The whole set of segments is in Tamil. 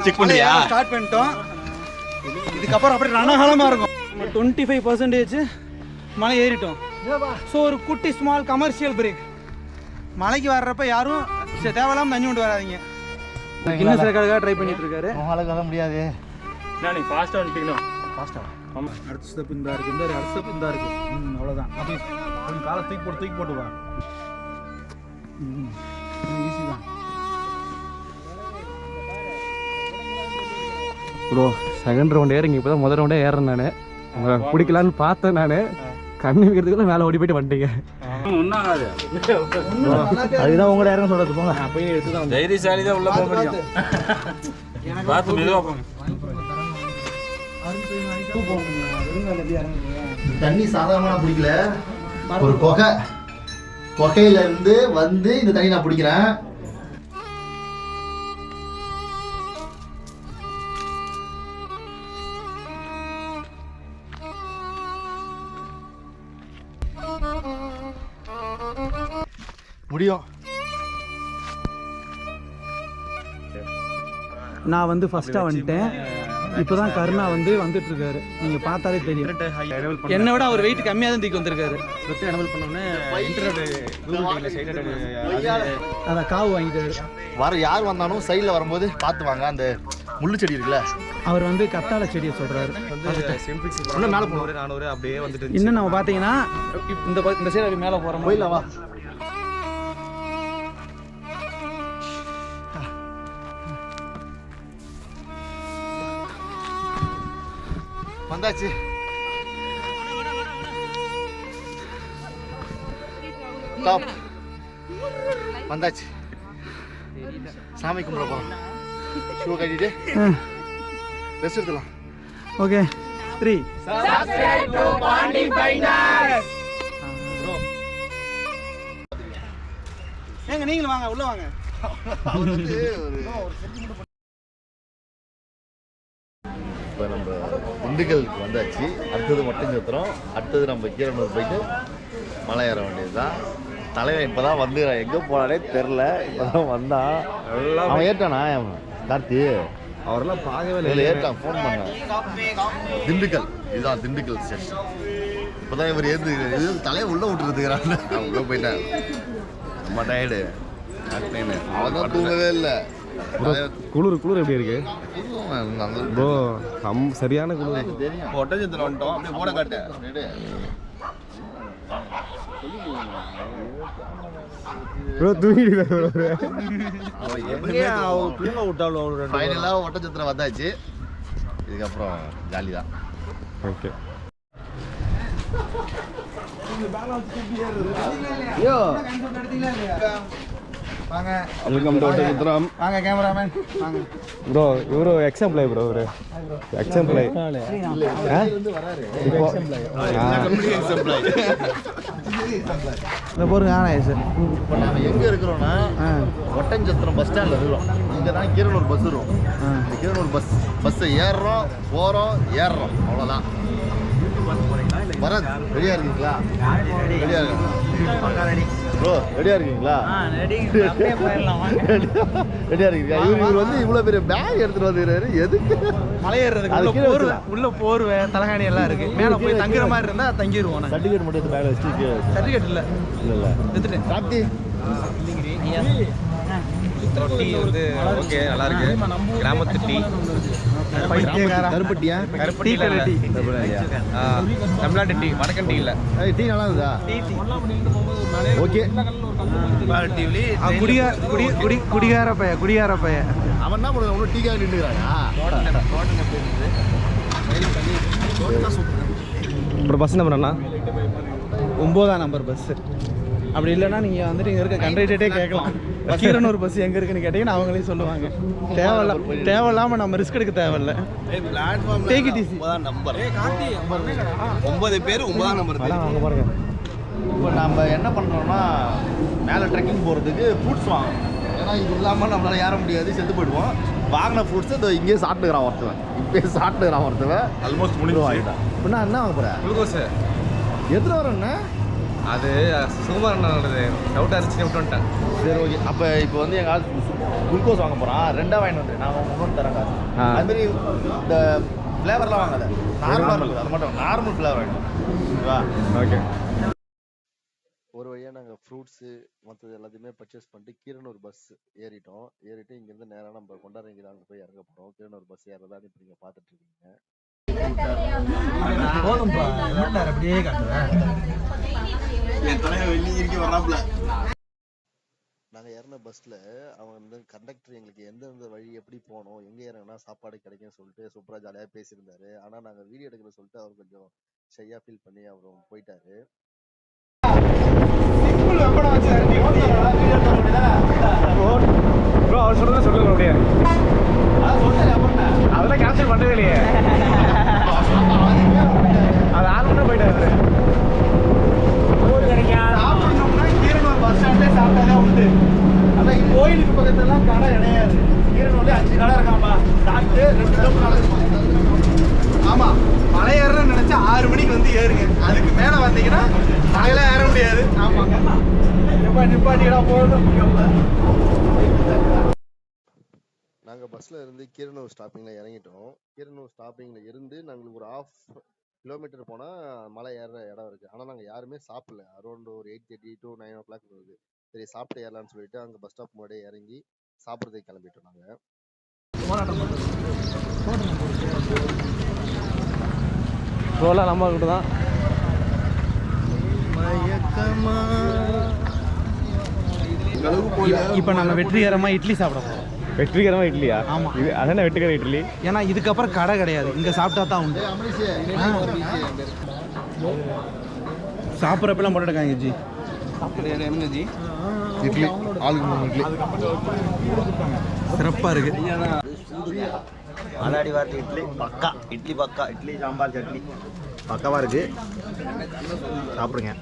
செக் பண்ணியா ஸ்டார்ட் பண்ணிட்டோம். இதுக்கப்புறம் அப்படியே ரணகாலமாக இருக்கும். 25% மலை ஏறிட்டோம். ஸோ ஒரு குட்டி ஸ்மால் கமர்ஷியல் பிரேக். மலைக்கு வர்றப்ப யாரும் தேவையில்லாமல் தண்ணி கொண்டு வராதிங்க. கின்னஸ் ரெக்கார்டுக்காக ட்ரை பண்ணிட்டு இருக்காரு. மலைக்கு வர முடியாது. நான் நீங்கள் ஃபாஸ்ட்டாக வந்துட்டீங்கன்னா ஃபாஸ்ட்டாக ஆமாம். அடுத்த ஸ்டெப் இந்த இருக்குது, இந்த அடுத்த ஸ்டெப் இந்த இருக்குது. அவ்வளோதான். அப்படி கொஞ்சம் காலை தூக்கி போட்டு வா. ஈஸி தான் ப்ரோ. செகண்ட் ரவுண்ட் ஏறுங்க. இப்போ தான் முதல் ரவுண்டே ஏறேன். நான் உங்களை பிடிக்கலான்னு பார்த்தேன். நான் கண்ணு வைக்கிறதுக்குள்ள மேலே ஓடி போயிட்டு வந்துட்டீங்க. ஒன்றாகாது. அதுதான் உங்களை யாரும் சொல்கிறது. போங்க போய் எடுத்து தான் தைரியசாலி தான் உள்ள போக முடியும். பார்த்து மெதுவாக போங்க. தண்ணி சாதாரணமாக பிடிக்கல. ஒரு கொகையில இருந்து வந்து இந்த தண்ணி நான் பிடிக்கிறேன். முடியும். நான் வந்து ஃபர்ஸ்ட்டாக வந்துட்டேன். இப்போ தான் கருணா வந்துட்டு இருக்காரு. நீங்கள் பார்த்தாலே தெரியும். என்னை விட அவர் வெயிட் கம்மியாக தான் தூக்கி வந்திருக்காரு. எனபிள் பண்ணோன்னே அதான் காவு வாங்கிட்டாரு. யார் வந்தாலும் சைடில் வரும்போது பார்த்து வாங்க. அந்த முள்ளு செடி இருக்குல்ல, அவர் கத்தாழை செடியை சொல்கிறாரு. இன்னும் மேலே போனோம். 400 அப்படியே வந்துட்டு இன்னும் நம்ம பார்த்தீங்கன்னா இந்த சைடு அப்படி மேலே போகிறோம். போயிடலாம் வா. வந்தாச்சு. டாப் வந்தாச்சு. சாமி கும்பிட போகிறோம். ஷூ கட்டிட்டு ரெஸ்ட் எடுத்துலாம். ஓகே 3 ஏங்க நீங்களும் வாங்க, உள்ள வாங்க. இப்போ நம்ம திண்டுக்கலுக்கு வந்தாச்சு. அடுத்தது மொட்டஞ்சத்திரம். அடுத்தது நம்ம கீரனூர் போயிட்டு மலை ஏற வேண்டியது தான். தலைவன் இப்போ தான் வந்துக்கிறான். எங்கே போனானே தெரில. இப்போ தான் வந்தான். அவன் ஏற்றானா கார்த்தி? அவரெல்லாம் பார்க்கவே இல்லை. ஏற்றான். ஃபோன் பண்ணான். திண்டுக்கல் இதுதான் திண்டுக்கல் ஸ்டேஷன். இப்போ தான் இவர் ஏற்று தலையை உள்ளே விட்டுருக்குறான். அவன் உள்ளே போயிட்டான். ரொம்ப டயர்டு. அவன் தான் தூங்கவே இல்லை. குளிர் எப்படி இருக்கு ப்ரோ? சரியான குளிர். ஒட்டஞ்சத்தில் வந்துட்டோம். அப்படியே போட காட்டேன். ப்ரோ தூங்கிட்டு ஃபைனலாக ஒட்டஞ்சத்திரம் வந்தாச்சு. இதுக்கப்புறம் ஜாலி தான். ஓகே. வாங்க. Welcome to Oddanchatram. வாங்க கேமராமேன் வாங்க. ப்ரோ இவரு எக்ஸாம்பிள் ப்ரோ. இவரு எக்ஸாம்பிள் இந்த போருங்க. சார் இப்போ நாங்கள் எங்கே இருக்கிறோன்னா ஒட்டஞ்சத்திரம் பஸ் ஸ்டாண்டில் இருக்கிறோம். இங்கே தான் கீரனூர் பஸ் வரும். இந்த கீரனூர் பஸ்ஸை ஏறுறோம், போகிறோம், ஏறுறோம். அவ்வளோதான். பரத் ரெடியாக இருக்கீங்களா? ரெடியாக இருக்கு ப்ரோ. ரெடியாக இருக்கீங்களா? ரெடியாக இருக்கீங்களா? இவர் இவ்வளோ பெரிய பேக் எடுத்துகிட்டு வந்துக்கிறாரு. எதுக்கு? மலை ஏறுறதுக்கு உள்ள போர்வை தலைகாணி எல்லாம் இருக்கு. மேலே போய் தங்குற மாதிரி இருந்தா தங்கிடுவோம். சர்டிஃபிகேட் மட்டும் இந்த பேக்கில் வச்சுட்டு. சர்டிஃபிகேட் இல்லை இல்லை எடுத்துட்டேன். கார்த்தி டீ ஓகே நல்லா இருக்கு. கிராமத்து டீ. கருப்பட்டியா? கருப்பட்டி தமிழ்நாட்டு டீ. வடக்கன் டீ இல்லை. டீ நல்லா இருக்குதா? ஓகே. குடிகார பைய அவன் என்ன பண்ணுறது? ஒன்றும் டீக்காக நின்றுக்கிறாயா? அப்புறம் பஸ் நம்பர் என்ன? 9ஆம் நம்பர் பஸ். அப்படி இல்லைன்னா நீங்கள் இங்கே இருக்க கண்டக்டரே கேட்கலாம். கீரனூர் பஸ் எங்கே இருக்குன்னு கேட்டீங்கன்னா அவங்களே சொல்லுவாங்க. தேவையில்லாமல் நம்ம ரிஸ்க் எடுக்க தேவையில்ல. Take it easy. 9ஆம் நம்பர். 9 பேர் 9ஆம் நம்பர். அங்கே பாருங்க. இப்போ நம்ம என்ன பண்ணுறோம்னா மேலே ட்ரெக்கிங் போகிறதுக்கு ஃப்ரூட்ஸ் வாங்கணும். ஏன்னா இது இல்லாமல் நம்மளால் ஏற முடியாது, செத்து போயிடுவோம். வாங்கின ஃப்ரூட்ஸை இதோ இங்கேயே சாப்பிட்டுக்கிறான் ஒருத்தவன். இப்போயே சாப்பிட்டுக்கிறான் ஒருத்தவன். ஆல்மோஸ்ட் முடிஞ்சு வாங்கிட்டான். இப்போ நான் என்ன வாங்க போகிறேன்? குளுக்கோஸ் எத்தனை வரேண்ணே? அது சுகுமார் என்னோடது டவுட்டாக இருந்துச்சு விட்டு வந்துட்டேன். சரி ஓகே. அப்போ இப்போ வந்து எங்கள் ஆள் குளுக்கோஸ் வாங்க போகிறான், 2 வாங்கிட்டு வந்து நான் உங்களுக்கு தரேன் காசு. அதுமாரி இந்த ஃப்ளேவர்லாம் வாங்காத, நார்மலாக இருக்குது அது மட்டும், நார்மல் ஃப்ளேவர் வேணும். ஓகேவா? ஓகே. ஒரு வழியாக நாங்கள் ஃப்ரூட்ஸு மற்றது எல்லாத்தையுமே பர்ச்சேஸ் பண்ணிட்டு கீரனூர் பஸ் ஏறிட்டு இங்கேருந்து நேராக நம்ம கொண்டாரங்கி தான் அங்கே போய் இறங்க போகிறோம். கீரனூர் பஸ் ஏறதான் இப்போ நீங்கள் பார்த்துட்ருக்கீங்க. அப்படியே நாங்கள் ஏறின பஸ்ஸில் அவன் வந்து கண்டக்டர் எங்களுக்கு எந்தெந்த வழி எப்படி போகணும், எங்கே இறங்கினா சாப்பாடு கிடைக்கும்னு சொல்லிட்டு சூப்பராக ஜாலியாக பேசியிருந்தாரு. ஆனால் நாங்கள் வீடியோ எடுக்கிற சொல்லிட்டு அவர் கொஞ்சம் ஷையாக ஃபீல் பண்ணி அவர் போயிட்டாரு. ப்ரோ அவர் சொல்றதை சொல்லுங்க அப்படியே. அதெல்லாம் கேன்சல் பண்ணவே இல்லையே, அது ஆள் மட்டும் போயிட்டாரு. கீரனூர் பஸ் ஸ்டாண்டே சாப்பிட்டாதான் உண்டு. அதான் கோயிலுக்கு பக்கத்துலாம் கடை கிடையாது. கீரனூர்ல 5 கடை இருக்காம்பா. சாப்பிட்டு 2 கிலோமீட்டர். ஆமா, மலை ஏறணும்னு நினைச்சா 6 மணிக்கு வந்து ஏறுங்க. அதுக்கு மேல வந்தீங்கன்னா நாங்களே ஏற முடியாது. ஆமாங்க, நிப்பாட்டிடா போகணும். நாங்கள் பஸ்ஸில் இருந்து கீரனூர் ஸ்டாப்பிங்கில் இறங்கிட்டோம். கீரனூர் ஸ்டாப்பிங்கில் இருந்து நாங்களுக்கு ஒரு 1/2 கிலோமீட்டர் போனால் மலை ஏறுற இடம் இருக்குது. ஆனால் நாங்கள் யாருமே சாப்பிடல. அரௌண்ட் ஒரு 8:30 to 9 o'clock வருது. சரி சாப்பிட்டு ஏறலான்னு சொல்லிட்டு அங்கே பஸ் ஸ்டாப் முன்னாடியே இறங்கி சாப்பிட்றதுக்கு கிளம்பிட்டோம். நாங்கள் ரோலாம் நம்ம கிட்ட தான். இப்போ நம்ம வெற்றிகரமாக இட்லி சாப்பிட போகிறோம். வெற்றிகரமாக இட்லியா? ஆமாம், இது அதான வெற்றிகர இட்லி. ஏன்னா இதுக்கப்புறம் கடை கிடையாது, இங்கே சாப்பிட்டா தான் உண்டு. சாப்பிட்றப்பெல்லாம் போட்டுருக்காங்க ஜி. என்ன ஜி? இட்லி ஆளுக்கு 3 இட்லி சிறப்பாக இருக்குது. ஆலாடி வாரத்து இட்லி பக்கா, இட்லி சாம்பார் சட்னி பக்காவாக இருக்குது. சாப்பிடுங்க.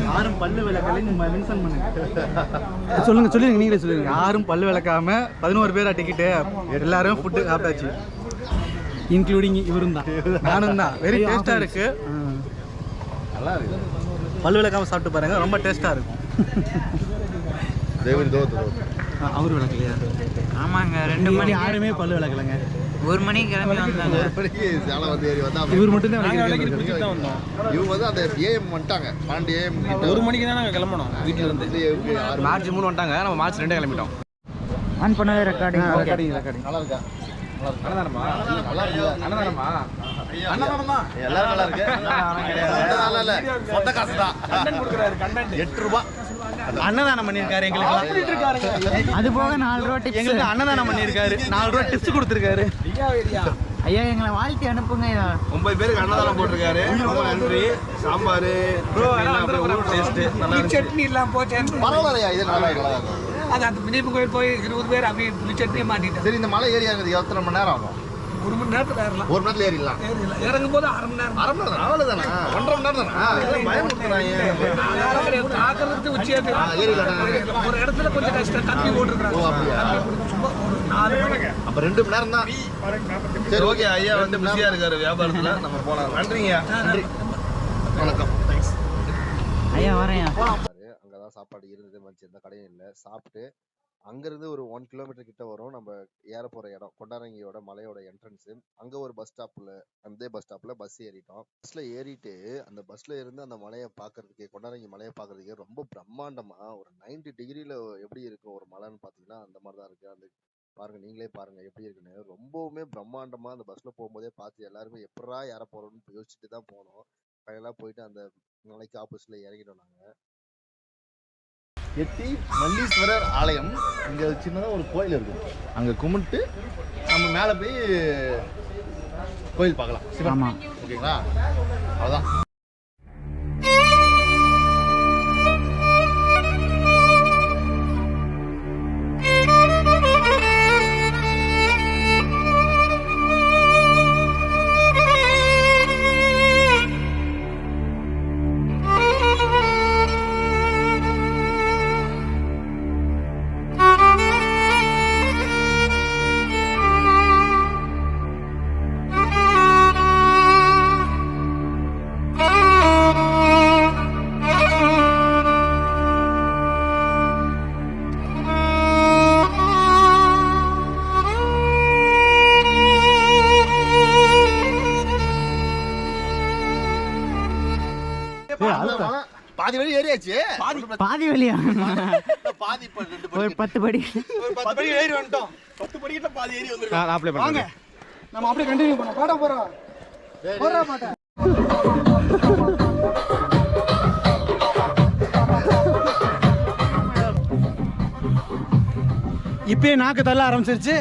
யாரும் பல்லு விளக்கலைன்னு மென்ஷன் பண்ணுங்க. சொல்லுங்க, நீங்களே சொல்லுங்க. யாரும் பல்லு விளக்காம 11 பேரா டிக்கெட்டு, எல்லாரும் ஃபுட்டு சாப்பிட்டாச்சு, இன்க்ளூடிங் இவரும் தான், நானும் தான். வெரி டேஸ்ட்டாக இருக்கு. நல்லா இருக்குது. பல்லு விளக்காம சாப்பிட்டு பாருங்க, ரொம்ப டேஸ்ட்டாக இருக்கும். அவரு விளக்கலையா? ஆமாங்க, 2 மணி யாருமே பல்லு விளக்கலைங்க. 1 மணிக்கு கிளம்பி வந்தாங்க. இவர் மட்டும் தான் இவங்க வந்து அந்த ஏஎம் வந்துட்டாங்க. 12 AM 1 மணிக்கு தான் நாங்கள் கிளம்பணும் வீட்டில் இருந்து. மார்ச் 3 வந்துட்டாங்க, நம்ம மார்ச் 2 கிளம்பிட்டோம். ஆன் பண்ணவே ரெக்கார்டிங். நல்லா இருக்கா? அண்ணதானமா? நல்லா இருக்கு. அண்ணதானமா? எல்லாரும் நல்லா இருக்கு. நல்லா இல்ல, சொந்த காசு தான். 8 ரூபாய் அன்னதானம் பண்ணியிருக்காரு எங்களுக்கு. அது போக 4 ரூபா டிப்ஸ். எங்களுக்கு அன்னதானம் பண்ணியிருக்காரு, 4 ரூபா டிப்ஸ் கொடுத்துருக்காரு. ஐயா எங்களை வாழ்த்தி அனுப்புங்க. 9 பேருக்கு அன்னதானம் போட்டிருக்காரு. ரொம்ப நன்றி. சாம்பார் சட்னி எல்லாம் போச்சு. பரவாயில்லையா? இது நல்லா இருக்கு. அது அந்த பிணைப்பு கோயில் போய் 20 பேர் அப்படியே புளிச்சட்னியே மாட்டிட்டேன். சரி, இந்த மலை ஏறி இறங்குது எத்தனை மணி நேரம் ஆகும்? 1 மணி நேரத்தில் ஏறலாம். 1 மணி நேரத்தில் ஏறிடலாம். இறங்கும் போது 1/2 மணி நேரம். 1/2 மணி நேரம் அவ்வளோதானே? 1.5 மணி நேரம் தானே? பயமுறுத்துறாங்க. தாக்கிறதுக்கு உச்சியாது. ஒரு இடத்துல கொஞ்சம் கஷ்டம், கம்பி போட்டுருக்காங்க. சும்மா ஒரு 4 மணி. அப்போ 2 மணி நேரம் தான். சரி ஓகே, ஐயா வந்து பிஸியாக இருக்காரு வியாபாரத்தில், நம்ம போகலாம். நன்றிங்க. நன்றி, வணக்கம். ஐயா வரேன். அங்கதான் சாப்பாடு இருந்தது, மச்சு எந்த கடையும் இல்லை. சாப்பிட்டு அங்கிருந்து ஒரு 1 கிலோமீட்டர் கிட்ட வரும் நம்ம ஏற போற இடம், கொண்டாரங்கியோட மலையோட என்ட்ரன்ஸ். அங்க ஒரு பஸ் ஸ்டாப்ல, அந்த பஸ் ஸ்டாப்ல பஸ் ஏறிட்டோம். பஸ்ல ஏறிட்டு அந்த பஸ்ல இருந்து அந்த மலையை பாக்குறதுக்கு, கொண்டாரங்கி மலையை பாக்குறதுக்கு ரொம்ப பிரம்மாண்டமா ஒரு 90 டிகிரில எப்படி இருக்கும் ஒரு மலைன்னு பாத்தீங்கன்னா அந்த மாதிரிதான் இருக்கு. அந்த பாருங்க, நீங்களே பாருங்க எப்படி இருக்குன்னு. ரொம்பவுமே பிரம்மாண்டமா அந்த பஸ்ல போகும்போதே பார்த்து எல்லாருமே எப்படா ஏற போறோம்னு யோசிச்சுட்டு தான் போனோம். ஃபைனலா போயிட்டு அந்த மலைக்கு ஆப்போசிட்ல இறங்கிட்டோம். நாங்க எட்டி மல்லீஸ்வரர் ஆலயம், இங்க சின்னதா ஒரு கோயில் இருக்கு, அங்க கும்பிட்டு நம்ம மேல போய் கோயில் பார்க்கலாம். சிவன். ஓகேங்களா? அவ்வளவுதான். பாதி வழி ஏறியாச்சு. பாதி வழியா? பாதி ரெண்டு ஒரு 10 படி. ஒரு 10 படி ஏறி வந்துட்டோம். 10 படிக்கிட்ட பாதி ஏறி வந்துருக்கோம். அப்ளை வாங்க நம்ம அப்படியே கண்டினியூ பண்ணோம். பாட போறோம். போறா பாட்ட. இப்பயே நாக்கு தள்ள ஆரம்பிச்சிருச்சு.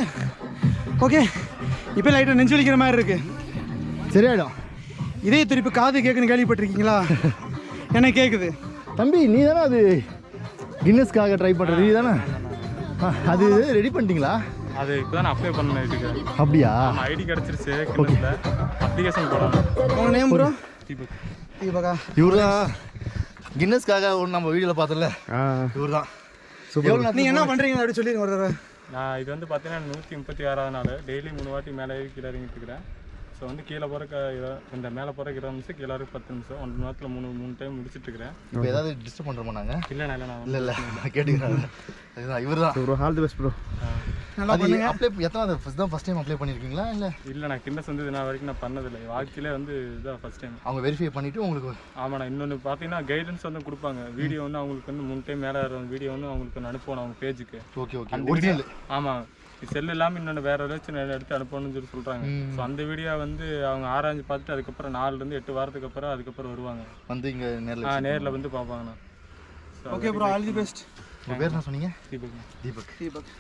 ஓகே, இப்போ லைட்டாக நெஞ்சு வலிக்கிற மாதிரி இருக்கு. சரியாயிடும். இதே திருப்பி காது கேட்குன்னு கேள்விப்பட்டிருக்கீங்களா? எனக்கு கேட்குது. தம்பி நீ தானே அது கின்னஸ்க்காக ட்ரை பண்ணுறது நீ தானே? அது ரெடி பண்ணிட்டீங்களா? அது இப்போ தான் அப்ளை பண்ண இருக்கேன். அப்படியா? ஐடி கிடச்சிருச்சு. அப்ளிகேஷன் போடணும். உங்கள் நேம் ப்ரோ? தீபக். தீபகா. இவர் தான் கின்னஸ்க்காக ஒன்று நம்ம வீடியோவில் பார்த்தல. இவர் தான். நீங்கள் என்ன பண்ணுறீங்க அப்படி சொல்லி ஒரு தடவை. நான் இது வந்து பார்த்தீங்கன்னா 136வது நாள். டெய்லி 3 வாட்டி மேலே கீழே இறங்கிட்டு இருக்கிறேன். ஸோ வந்து கீழே போகிறக்கு இந்த மேலே போகிறக்கு 20 நிமிஷம், கீழே 10 நிமிஷம். 1 மணி நேரத்தில் 3 டைம் முடிச்சுட்டு இருக்கிறேன். இப்போ ஏதாவது டிஸ்டர்ப் பண்ணுறோமா நாங்கள்? இல்லை நான் இல்லை கேட்டுக்கிறேன். அதுதான் இவர் தான். Bro, all the best bro. எத்தனை ஃபர்ஸ்ட் டைம் அப்ளை பண்ணியிருக்கீங்களா? இல்லை நான் கின்னஸ் வந்து நான் வரைக்கும் நான் பண்ணதில்லை. வாழ்க்கையிலே வந்து இதுதான் ஃபர்ஸ்ட் டைம். அவங்க வெரிஃபை பண்ணிவிட்டு உங்களுக்கு? ஆமாம். நான் இன்னொன்று பார்த்தீங்கன்னா கைடன்ஸ் வந்து கொடுப்பாங்க. வீடியோ வந்து அவங்களுக்கு வந்து 3 டைம் மேலே வீடியோ வந்து அவங்களுக்கு ஒன்று அனுப்பணும் அவங்க பேஜுக்கு. Okay original. ஆமாம், செல் இல்லாமல் இன்னொன்று வேறு ஏதாச்சும் எடுத்து அனுப்பணும்னு சொல்லி சொல்கிறாங்க. ஸோ அந்த வீடியோ வந்து அவங்க ஆராய்ஞ்சு பார்த்துட்டு அதுக்கப்புறம் 4 to 8 வாரத்துக்கு அப்புறம் அதுக்கப்புறம் வருவாங்க வந்து இங்கே நேரில் வந்து பார்ப்பாங்கண்ணா. Okay bro, all the best. உங்கள் பேர் என்ன சொன்னீங்க? தீபக். தீபக்.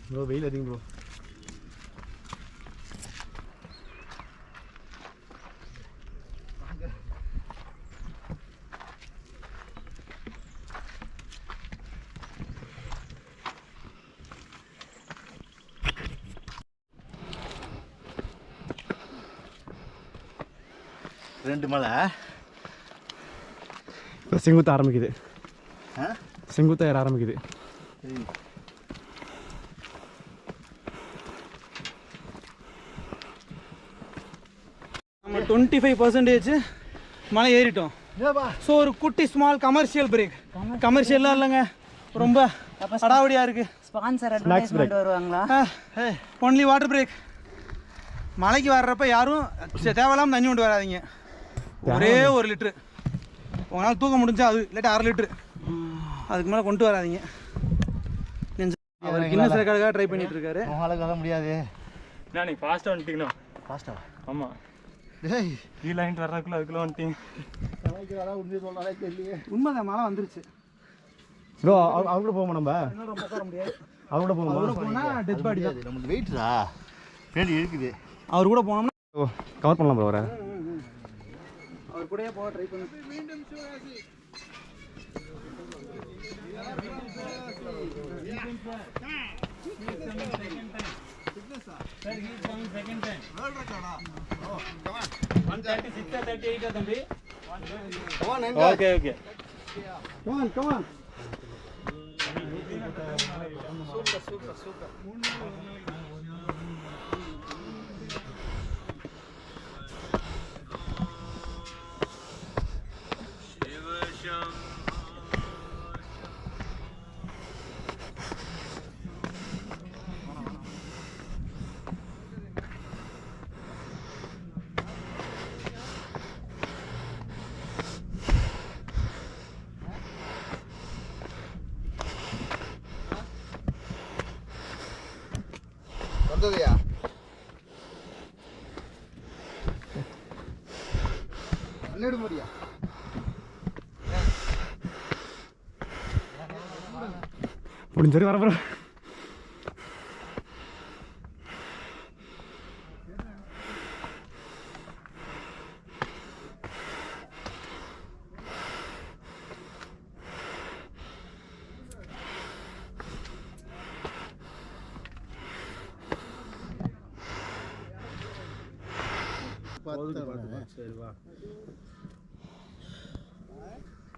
ப்ரோ வெயில் அதிகம் ப்ரோ. ரெண்டு மலை இப்போ செங்குத்து ஆரம்பிக்குது. செங்குத்து ஏற ஆரம்பிக்குது. நம்ம 25% மலை ஏறிட்டோம். ஸோ ஒரு குட்டி ஸ்மால் கமர்ஷியல் பிரேக். கமர்ஷியல்லாம் இல்லைங்க, ரொம்ப அடாவடியாக இருக்குது. ஸ்பான்சர் அட்வர்டைஸ்மென்ட் வருவாங்களா? Only water break. மலைக்கு வர்றப்ப யாரும் தேவையில்லாமல் தண்ணி கொண்டு வராதிங்க. ஒரே 1 லிட்ரு உங்களால் தூக்க முடிஞ்சா அது, இல்லாட்டி 1/2 லிட்ரு. அதுக்கு மேலே கொண்டு வராதிங்க. அவர் கின்னஸ் ரெக்கார்டுக்காக ட்ரை பண்ணிட்டு இருக்காரு. உங்களால் வர முடியாது. நான் நீங்கள் ஃபாஸ்ட்டாக வந்துட்டீங்கண்ணா. ஃபாஸ்ட்டாக? ஆமாம். டேய் லைன் வர்றதுக்குள்ள அதுக்குள்ளே வந்துட்டீங்க. உண்மைதான், மழை வந்துருச்சு. ப்ரோ அவங்க கூட போவோமா? நம்ம ரொம்ப உட்கார முடியாது. அவங்க கூட போவோமா? போனால் டெத் பாடி தான். நம்ம வெயிட்ரா பின்னாடி இருக்குது. அவர் கூட போனோம்னா கவர் பண்ணலாம் ப்ரோ. வர அவர் கூடயே போக ட்ரை பண்ணு. Okay okay. Come on, come on. Super. வந்ததையா? என்னடு முடியா? முடிஞ்சு வர ப்ரோ. சரி வா.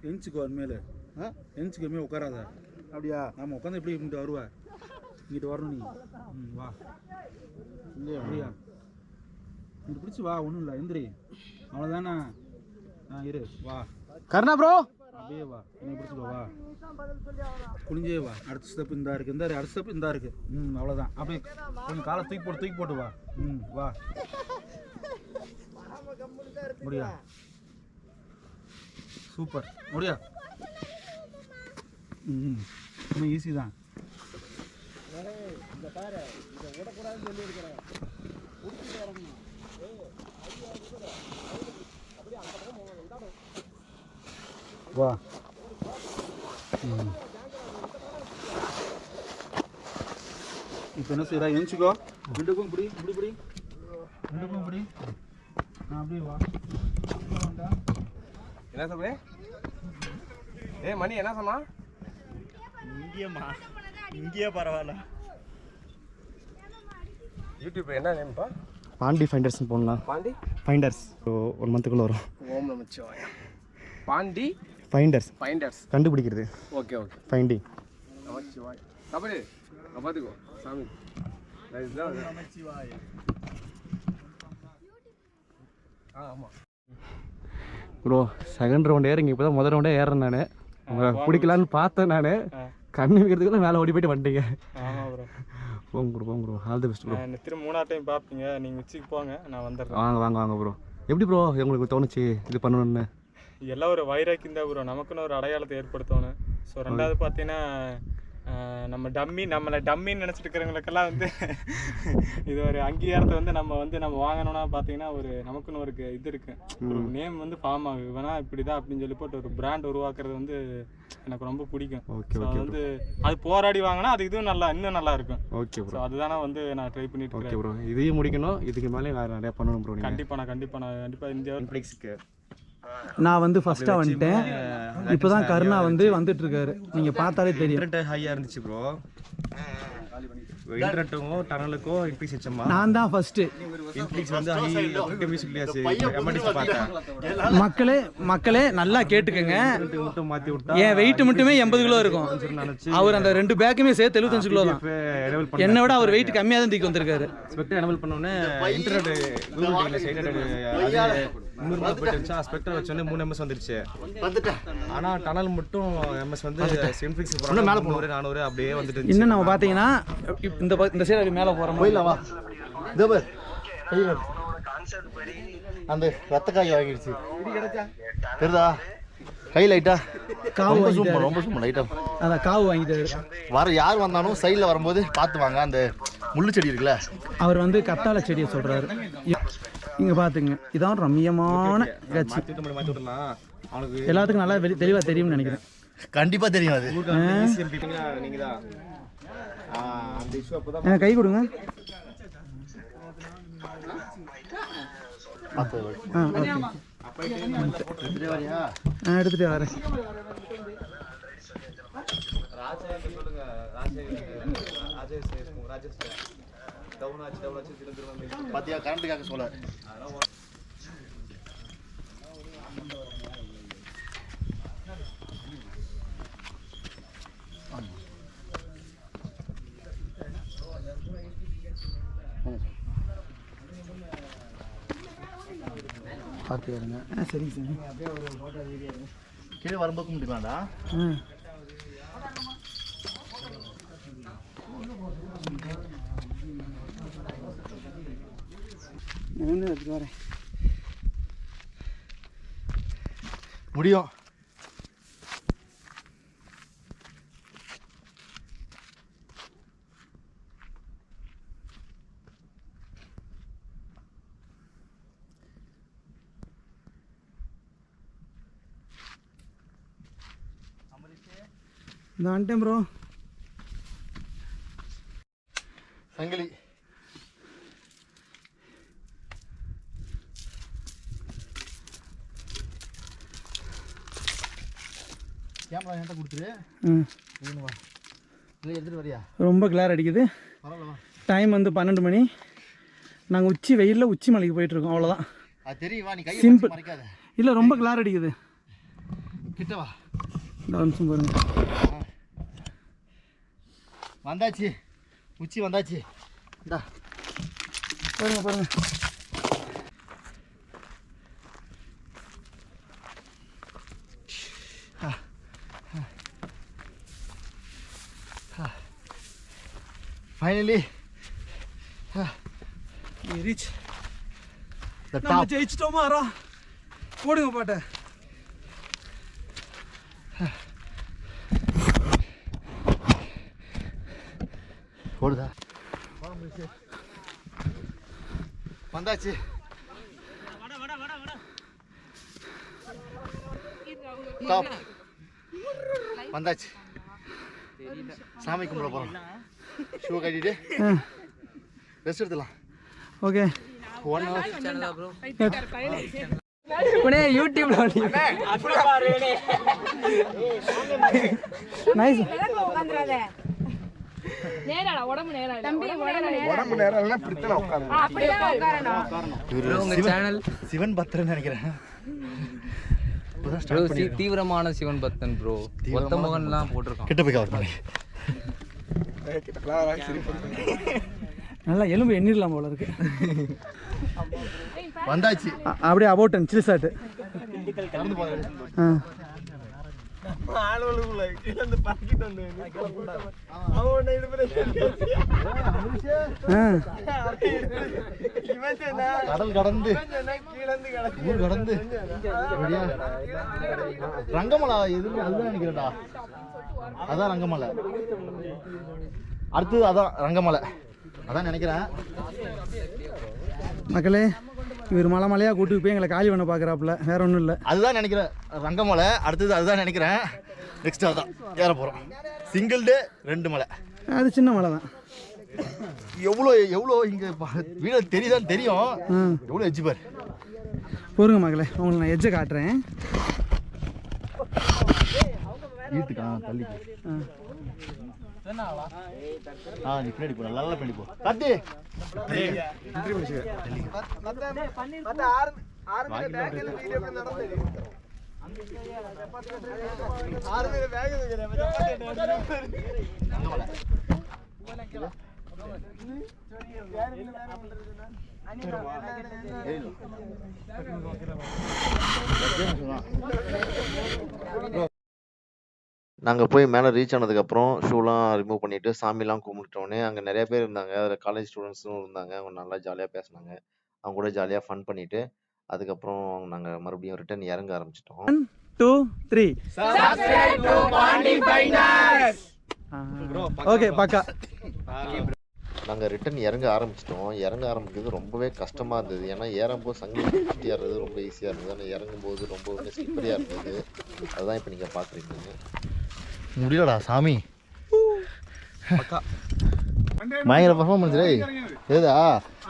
எஞ்சிக்கோ மேலே எஞ்சிக்கோ மேலே உட்காராத. அப்படியா? ஆமாம், உட்காந்து எப்படி இங்கிட்டு வருவா? இங்கிட்டு வரணும் நீ. வா இல்லையா? அப்படியா? இங்கிட்டு பிடிச்சி வா, ஒன்றும் இல்லை, எந்திரி. அவ்வளோதானே? இரு, வா. கருணா ப்ரோ அப்படியே வா, என்னை பிடிச்சிக்கோ, வா. குனிஞ்சே வா. அடுத்த ஸ்டெப் இந்தா இருக்குது, இந்த அடுத்த ஸ்டெப் இந்தா இருக்குது. அவ்வளோதான். அப்படியே கொஞ்சம் காலை தூக்கி போட்டு வா. வா. முடியா? சூப்பர். முடியா? இன்னும் ஈஸி தான். வா. இப்போ என்ன செய்யறா? எழுச்சிக்கோ. ரெண்டுக்கும் பிடி. ரெண்டுக்கும் பிடி. அப்படியே வா. என்ன சொல்ற? மணி என்ன சொன்னா? இங்கேயே பரவாயில்ல. யூடியூப் என்ன நேம்ப்பா? பாண்டி ஃபைண்டர்ஸ்னு போடலாம். பாண்டி ஃபைண்டர்ஸ் 1 மந்த்துக்குள்ள வரும். ஓம் நமச்சிவாய. பாண்டி ஃபைண்டர்ஸ் கண்டுபிடிக்கிறது. Okay finding. நமச்சிவாய. கபடி பார்த்துக்கோ சாமி. ஆமாம் ப்ரோ, செகண்ட் ரவுண்ட் ஏறுங்க. இப்போ தான் முதல் ரவுண்டே ஏறேன். நான் உங்களை பிடிக்கலான்னு பார்த்தேன். நான் கண்ணு வைக்கிறதுக்குள்ள மேலே ஓடி போயிட்டு வந்துட்டீங்க. ஆமாம் ப்ரோ. போங்க bro. All the best bro. திரும்ப 3ஆவது டைம் பார்ப்பீங்க. நீங்கள் உச்சிக்கு போங்க, நான் வந்துடுறேன். வாங்க ப்ரோ. எப்படி ப்ரோ உங்களுக்கு தோணுச்சு இது பண்ணணும்னு? எல்லாம் ஒரு வைராக்கியம் தான் ப்ரோ. நமக்குன்னு ஒரு அடையாளத்தை ஏற்படுத்தணும். ஸோ 2வது பார்த்தீங்கன்னா நம்ம நம்மளை டம்மின்னு நினச்சிட்டு இருக்கிறவங்களுக்கெல்லாம் வந்து இது ஒரு அங்கீகாரத்தை வந்து நம்ம வாங்கணும்னா பார்த்தீங்கன்னா ஒரு நமக்குன்னு ஒரு இது இருக்கு. ஒரு நேம் வந்து ஃபார்ம் ஆகுது. வேணா இப்படிதான் அப்படின்னு சொல்லி போட்டு ஒரு பிராண்ட் உருவாக்குறது வந்து எனக்கு ரொம்ப பிடிக்கும். அது வந்து அது போராடி வாங்கினா அது இதுவும் இன்னும் நல்லா இருக்கும். Okay bro. அதுதானே வந்து நான் ட்ரை பண்ணிட்டு இருக்கேன். Okay bro. இதையும் முடிக்கணும். இதுக்கு மேலே நிறைய பண்ணணும் ப்ரோ. கண்டிப்பாக இந்தியா நான் வந்து ஃபர்ஸ்ட்டாக வந்துட்டேன். இப்போ தான் கருணா வந்துட்டு இருக்காரு. நீங்கள் பார்த்தாலே தெரியும். ஹையாக இருந்துச்சு ப்ரோ. இன்டர்நெட்டுக்கும் டனலுக்கும் இன்ஃபிக்ஸ் வச்சோமா? நான் தான் ஃபர்ஸ்ட். இன்ஃபிக்ஸ் வந்து மக்களே நல்லா கேட்டுக்கங்க. மட்டும் மாற்றி விட்டா என் வெயிட் மட்டுமே 80 கிலோ இருக்கும். அவர் அந்த 2 பேக்குமே சேர்த்து 75 கிலோ தான். என்னை விட அவர் வெயிட் கம்மியாக தான் தூக்கி வந்திருக்காரு. ஸ்பெக்டர் எனபிள் பண்ணோன்னே இன்டர்நெட் கூகுள் ஸ்பெக்டர் வச்சோன்னே 3 MS வந்துருச்சு. ஆனால் டனல் மட்டும் MS வந்து இன்ஃபிக்ஸ் மேலே 400 அப்படியே வந்துட்டு. இன்னும் நம்ம பார்த்தீங்கன்னா இந்த சைடு மேலே போகிறோம். போயிடலாம் வா. அந்த ரத்த காய் வாங்கிடுச்சு. தெரியுதா? கை லைட்டா காவு ரொம்ப சும்மா லைட்டா அதான் காவு வாங்கிட்டாரு. யார் வந்தாலும் சைடில் வரும்போது பார்த்து வாங்க. அந்த முள்ளு செடி இருக்குல்ல, அவர் கத்தாழை செடியை சொல்றாரு. இங்க பாத்துங்க, இதான் ரம்மியமான காட்சி. எல்லாத்துக்கும் நல்லா தெளிவா தெரியும்னு நினைக்கிறேன். கண்டிப்பா தெரியும். அது கை கொடுங்க. எடுத்துட்டு வரேன். பாத்தியா கரண்ட்டுக்காக சொல்ல. பார்த்து வருங்க. சரி சரி. கீழே வரும்போது முடிக்கலாம்டா. எடுத்துட்டு வரேன். முடியும். நான் வந்துட்டேன் ப்ரோ. சங்கிலி கேமரா என்கிட்ட கொடுத்துரு. எடுத்துட்டு வரியா? ரொம்ப கிளார் அடிக்குது. டைம் 12 மணி. நாங்கள் உச்சி வெயிலில் உச்சி மலைக்கு போயிட்டுருக்கோம். அவ்வளோதான். சிம்பிள். இல்லை, ரொம்ப கிளார் அடிக்குது. கிட்டவா இந்த ஒரு நிமிஷம் பாருங்க. வந்தாச்சு, உச்சி வந்தாச்சு. இந்தா பாருங்க பாருங்க. Finally reach. the நம்ம top. ஜெயிச்சிட்டோமா? போடுங்க பாட்டை. போடுதா? வந்தாச்சு. டாப் வந்தாச்சு. சாமி கும்பிட போகிறோம். ஷூ கட்டிட்டு ரெஸ்ட் எடுத்துலாம். Okay 1 hour. நைஸ். சிவன் பக்தர்னு நினைக்கிறேன். தீவிரமான சிவன் பக்தன் ப்ரோ. ஒத்த முகன்லாம் போட்டிருக்கான். கிட்ட போய் கவர் நல்லா எலும்பு எண்ணிடலாம் போல இருக்கு. வந்தாச்சு. அப்படியே அபவுட் சில்லி சாட்டு. கடல் கடந்து ஊர் கடந்து ரங்கமலை எதுவுமே அதுதான் நினைக்கிறேன்டா. அதான் ரங்கமலை. அடுத்தது அதான் ரங்கமலை அதான் நினைக்கிறேன். மக்களே, இவர் மலை மலையாக கூட்டு போய் எங்களை காலி பண்ண பார்க்குறாப்புல, வேற ஒன்றும் இல்லை. அதுதான் நினைக்கிறேன் ரங்கமலை. அடுத்தது அதுதான் நினைக்கிறேன். நெக்ஸ்ட் அதான் ஏற போகிறோம். சிங்கிள் டே 2 மலை. அது சின்ன மலை தான். எவ்வளோ எவ்வளோ இங்கே வீடு தெரியுதான்னு தெரியும். எவ்வளோ எஜ்ஜு பாரு. பொறுங்க மக்களே, உங்களுக்கு நான் எஜ்ஜை காட்டுறேன். ஈர்த்துக்கா தள்ளி. நீ பின்னாடி போ, நல்லா பின்னாடி போ. கார்த்தி நாங்கள் போய் மேலே ரீச் ஆனதுக்கப்புறம் ஷூலாம் ரிமூவ் பண்ணிவிட்டு சாமிலாம் கும்பிட்டோன்னே அங்கே நிறைய பேர் இருந்தாங்க. அதில் காலேஜ் ஸ்டூடெண்ட்ஸும் இருந்தாங்க. அவங்க நல்லா ஜாலியாக பேசினாங்க. அவங்க கூட ஜாலியாக ஃபன் பண்ணிவிட்டு அதுக்கப்புறம் நாங்கள் மறுபடியும் ரிட்டர்ன் இறங்க ஆரம்பிச்சிட்டோம். 1 2 3 ஓகே பக்கா. நாங்கள் ரிட்டன் இறங்க ஆரம்பிச்சிட்டோம். இறங்க ஆரம்பிக்கிறது ரொம்பவே கஷ்டமாக இருந்தது. ஏன்னா ஏறும்போது சங்கிலி சுற்றி ஏறுறது ரொம்ப ஈஸியாக இருந்தது. ஆனால் இறங்கும்போது ரொம்பவே ஸ்லிப்பரியாக இருந்தது. அதுதான் இப்போ நீங்கள் பார்க்குறீங்க. முடியலடா சாமி. பயங்கர பர்ஃபார்மன்ஸ் ரே. ஏதா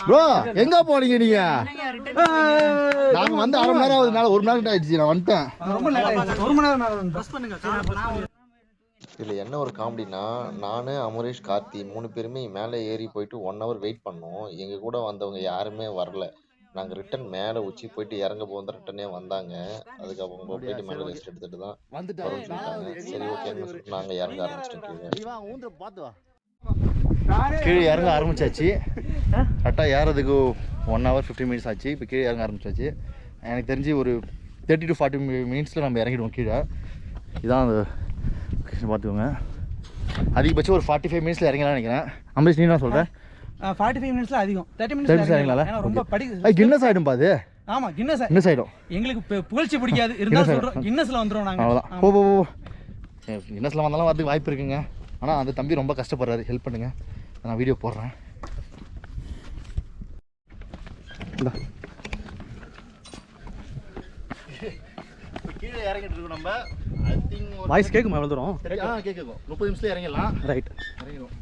ப்ரோ எங்கே போனீங்க நீங்கள்? நாங்கள் வந்து 1/2 மணி நேரம் ஆகுது. மேலே 1 மணி நேரம் ஆயிடுச்சு. நான் வந்துட்டேன். ரொம்ப லேட் ஆயிடுச்சு. 1 மணி நேரம் பஸ் பண்ணுங்க. இதில் என்ன ஒரு காமெடினா, நான் அமரேஷ் கார்த்தி 3 பேருமே மேலே ஏறி போயிட்டு 1 hour வெயிட் பண்ணோம். எங்கள் கூட வந்தவங்க யாருமே வரல. நாங்கள் ரிட்டன் மேலே உச்சி போயிட்டு இறங்க போது ரிட்டனே வந்தாங்க. அதுக்கப்புறம் போயிட்டு மேலே ரெஸ்ட் எடுத்துட்டு தான் வரும்னு சொல்லிட்டாங்க. சரி ஓகேன்னு சொல்லிட்டு நாங்கள் இறங்க ஆரம்பிச்சிட்டோம். கீழே இறங்க ஆரம்பிச்சாச்சு. கரெக்டாக ஏறதுக்கு 1 hour 15 minutes ஆச்சு. இப்போ கீழே இறங்க ஆரம்பிச்சாச்சு. எனக்கு தெரிஞ்சு ஒரு 30 to 40 minutes நம்ம இறங்கிடுவோம் கீழே. இதான் அந்த பார்த்துக்கோங்க. அதிகபட்சம் ஒரு 45 minutes இறங்கலாம் நினைக்கிறேன். அம்பரீஷ் நீ என்ன சொல்கிறேன்? 45 minutes அதிகம். 30 minutes இறங்கலாம். ரொம்ப கின்னஸ் ஆகிடும் பாது. ஆமாம் கின்னஸ் ஆகிடும். எங்களுக்கு புகழ்ச்சி பிடிக்காது, இருந்தாலும் சொல்கிறோம் கின்னஸில் வந்துடும். நாங்கள் அவ்வளோதான். போ கின்னஸில் வந்தாலும் வரதுக்கு வாய்ப்பு இருக்குங்க. ஆனால் அந்த தம்பி ரொம்ப கஷ்டப்படுறாரு. ஹெல்ப் பண்ணுங்கள். நான் வீடியோ போடுறேன். கீழே இறங்கிட்டு இருக்கோம் நம்ம. வாய்ஸ் கேட்குமா? எவ்வளோ தூரம் கேட்கும். 30 நிமிஷத்துல இறங்கிடலாம். ரைட். இறங்கிடும்.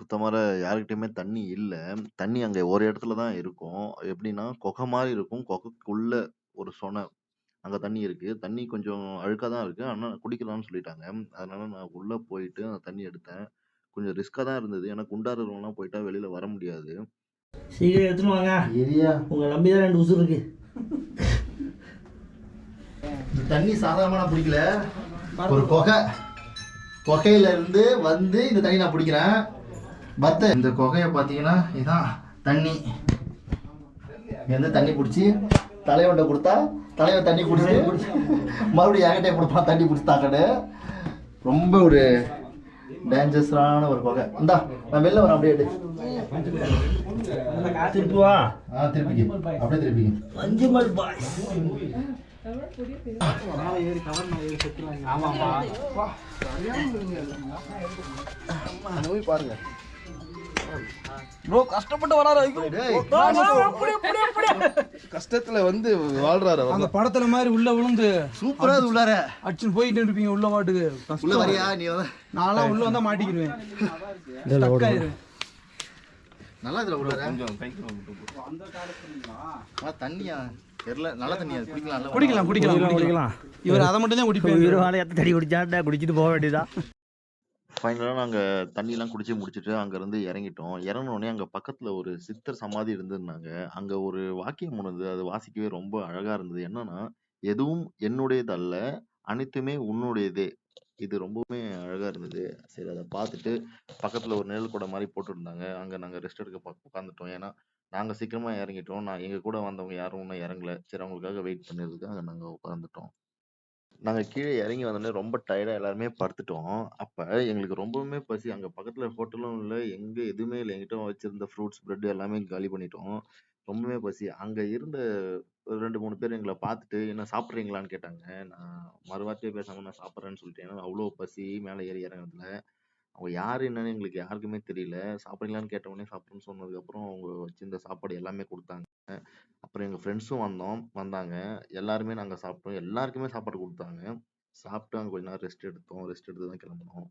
சுத்தமாக யாருக்கிட்டையுமே தண்ணி இல்லை. தண்ணி அங்கே ஒரு இடத்துல தான் இருக்கும். எப்படின்னா குகை மாதிரி இருக்கும். குகைக்குள்ள ஒரு சொனை அங்கே தண்ணி இருக்கு. தண்ணி கொஞ்சம் அழுக்காக தான் இருக்கு. ஆனால் குடிக்கலாம்னு சொல்லிட்டாங்க. அதனால நான் உள்ளே போயிட்டு அந்த தண்ணி எடுத்தேன். கொஞ்சம் ரிஸ்க்காக தான் இருந்தது. ஏன்னா குண்டா இருக்கிறவங்களாம் போயிட்டா வெளியில் வர முடியாது. சீக்கிரம் எடுத்துன்னு வாங்க. உங்களை நம்பி தான் 2 உசுர் இருக்கு. தண்ணி சாதாரணமாக நான் பிடிக்கல. ஒரு குகையில இருந்து வந்து இந்த தண்ணி நான் பிடிக்கிறேன். இந்த குகையை பார்த்தீங்கன்னா இதுதான் தண்ணி. இங்கேருந்து தண்ணி பிடிச்சி தலைவன்ட்ட கொடுத்தா தலைவன் தண்ணி குடிச்சு மறுபடியும் என்கிட்டே கொடுப்பான் தண்ணி பிடிச்சி தாக்கடு. ரொம்ப ஒரு டேஞ்சரஸான ஒரு குகை. இந்தா நான் வெளில வரேன். அப்படியே திருப்புவா. திருப்பிங்க. அப்படியே திருப்பிங்க. மஞ்சுமல் பாய்ஸ். பாருங்க ப்ரோ கஷ்டப்பட்டு வராரு. கஷ்டத்துல வந்து வாழ்றாரு. அந்த படத்துல மாதிரி உள்ள விழுந்து சூப்பரா அது உள்ளார அடிச்சுன்னு போயிட்டு இருப்பீங்க உள்ள மாட்டுக்கு. உள்ள வரியா நீ? நான்லாம் உள்ள வந்தா மாட்டிக்கிடுவேன். நல்லா இதுல உள்ளார தண்ணியா தெரியல. நல்ல தண்ணியா குடிக்கலாம். இவர் அதை மட்டும் தான் குடிப்பாரு. தண்ணி குடிச்சாட்டா குடிச்சிட்டு போக வேண்டியதான். ஃபைனலாக நாங்கள் தண்ணிலாம் குடிச்சு முடிச்சுட்டு அங்கேருந்து இறங்கிட்டோம். இறங்கினோடனே அங்கே பக்கத்தில் ஒரு சித்தர் சமாதி இருந்திருந்தாங்க. அங்கே ஒரு வாக்கியம் இருந்தது. அது வாசிக்கவே ரொம்ப அழகாக இருந்தது. என்னன்னா, எதுவும் என்னுடையது அல்ல, அனைத்துமே உன்னுடையதே. இது ரொம்பவுமே அழகாக இருந்தது. சரி, அதை பார்த்துட்டு பக்கத்தில் ஒரு நிழல் கூட மாதிரி போட்டுருந்தாங்க. அங்கே நாங்கள் ரெஸ்ட் எடுக்க உட்காந்துட்டோம். ஏன்னா நாங்கள் சீக்கிரமாக இறங்கிட்டோம். எங்கள் கூட வந்தவங்க யாரும் இன்னும் இறங்கல. சரி, அவங்களுக்காக வெயிட் பண்ணிருக்கு. அங்கே நாங்கள் உட்காந்துட்டோம். நாங்க கீழ இறங்கி வந்தோனே ரொம்ப டயர்டா எல்லாருமே படுத்துட்டோம். அப்ப எங்களுக்கு ரொம்பவுமே பசி. அங்க பக்கத்துல ஹோட்டலும் இல்ல, எங்க எதுவுமே இல்ல. என்கிட்ட வச்சிருந்த ஃப்ரூட்ஸ், பிரெட் எல்லாமே காலி பண்ணிட்டோம். ரொம்பவே பசி. அங்க இருந்த ஒரு 2, 3 பேர் எங்கள பார்த்துட்டு, "என்ன சாப்பிடுறீங்களான்னு?" கேட்டாங்க. நான் மறுவார்த்தையே பேசாம நான் சாப்பிடுறேன்னு சொல்லிட்டேன். ஏன்னா அவ்ளோ பசி மேல ஏறி இறங்குனதுல. அவங்க யாரு என்னன்னு எங்களுக்கு யாருக்குமே தெரியல. சாப்பிடுறீங்களான்னு கேட்ட உடனே சாப்பிடுறேன்னு சொன்னதுக்கப்புறம் அவங்க வச்சிருந்த சாப்பாடு எல்லாமே குடுத்தாங்க. அப்புறம் எங்க ஃப்ரெண்ட்ஸும் வந்தாங்க. எல்லாருமே நாங்க சாப்பிட்டோம். எல்லாருக்குமே சாப்பாடு குடுத்தாங்க. சாப்பிட்டு அங்க கொஞ்ச நேரம் ரெஸ்ட் எடுத்தோம். ரெஸ்ட் எடுத்து தான் கிளம்புனோம்.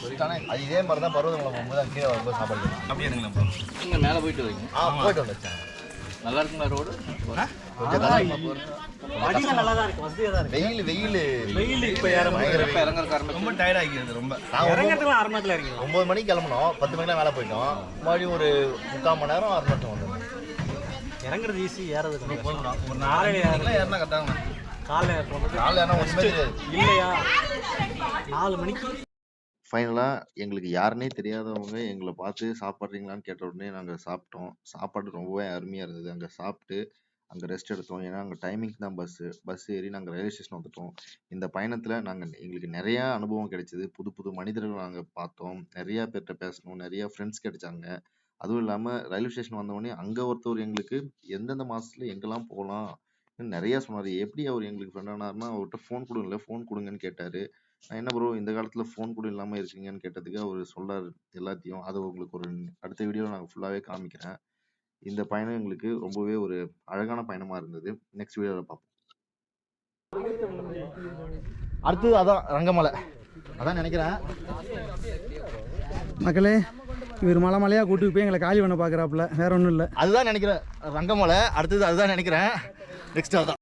சொல்லிட்டானே அது இதே மாதிரி தான் பருவதமலை போகும்போது அங்கே கீழே வரும்போது சாப்பாடு அப்படியே நீங்கள் மேலே போயிட்டு வரீங்க. போயிட்டு வந்துச்சேன். நல்லா இருக்குங்களா ரோடு? நல்லா தான் இருக்கு, வசதியாக தான் இருக்கு. வெயில் இப்போ ரொம்ப டயர்ட் ஆகிடுது. ரொம்ப இறங்கிறதுக்கு 1/2 மணி நேரத்தில் இறங்கிடும். 9 மணிக்கு கிளம்பணும். 10 மணிக்கு மேலே போயிட்டோம். மறுபடியும் ஒரு 3/4 மணி நேரம் 6 மணி நேரம் வந்தோம். இறங்குறது ஈஸி, ஏறது ஒரு 4 ஏறினா கட்டாங்க. காலைல ஏறினா ஒன்றுமே தெரியாது இல்லையா? 4 மணிக்கு ஃபைனலாக எங்களுக்கு யாருன்னே தெரியாதவங்க எங்களை பார்த்து சாப்பிட்றீங்களான்னு கேட்ட உடனே நாங்கள் சாப்பிட்டோம். சாப்பாடு ரொம்பவே அருமையாக இருந்தது. அங்கே சாப்பிட்டு அங்கே ரெஸ்ட் எடுத்தோம். ஏன்னா அங்கே டைமிங்க்கு தான் பஸ் ஏறி நாங்கள் ரயில்வே ஸ்டேஷன் வந்துட்டோம். இந்த பயணத்தில் எங்களுக்கு நிறையா அனுபவம் கிடைச்சிது. புது புது மனிதர்கள் நாங்கள் பார்த்தோம். நிறையா பேர்கிட்ட பேசணும். நிறையா ஃப்ரெண்ட்ஸ் கிடைச்சாங்க. அதுவும் இல்லாமல் ரயில்வே ஸ்டேஷன் வந்தோடனே அங்கே ஒருத்தர் எங்களுக்கு எந்தெந்த மாதத்தில் எங்கெல்லாம் போகலாம் நிறையா சொன்னார். எப்படி அவர் எங்களுக்கு ஃப்ரெண்ட் ஆனார்னா, அவர்கிட்ட ஃபோன் கொடுங்கல்ல, ஃபோன் கொடுங்கன்னு கேட்டார். நான் என்ன ப்ரோ இந்த காலத்தில் ஃபோன் கூட இல்லாமல் இருக்கீங்கன்னு கேட்டதுக்கு அவர் சொல்றாரு எல்லாத்தையும். அது உங்களுக்கு ஒரு அடுத்த வீடியோவில் நாங்கள் ஃபுல்லாகவே காமிக்கிறேன். இந்த பயணம் எங்களுக்கு ரொம்பவே ஒரு அழகான பயணமாக இருந்தது. நெக்ஸ்ட் வீடியோவில் பார்ப்போம். அடுத்தது அதான் ரங்கமலை, அதான் நினைக்கிறேன். மக்களே, இவர் மலையாக கூட்டு போய் எங்களை காலி பண்ண பார்க்குறாப்புல, வேற ஒன்றும் இல்லை. அதுதான் நினைக்கிறேன் ரங்கமலை. அடுத்தது அதுதான் நினைக்கிறேன். நெக்ஸ்ட் அதான்.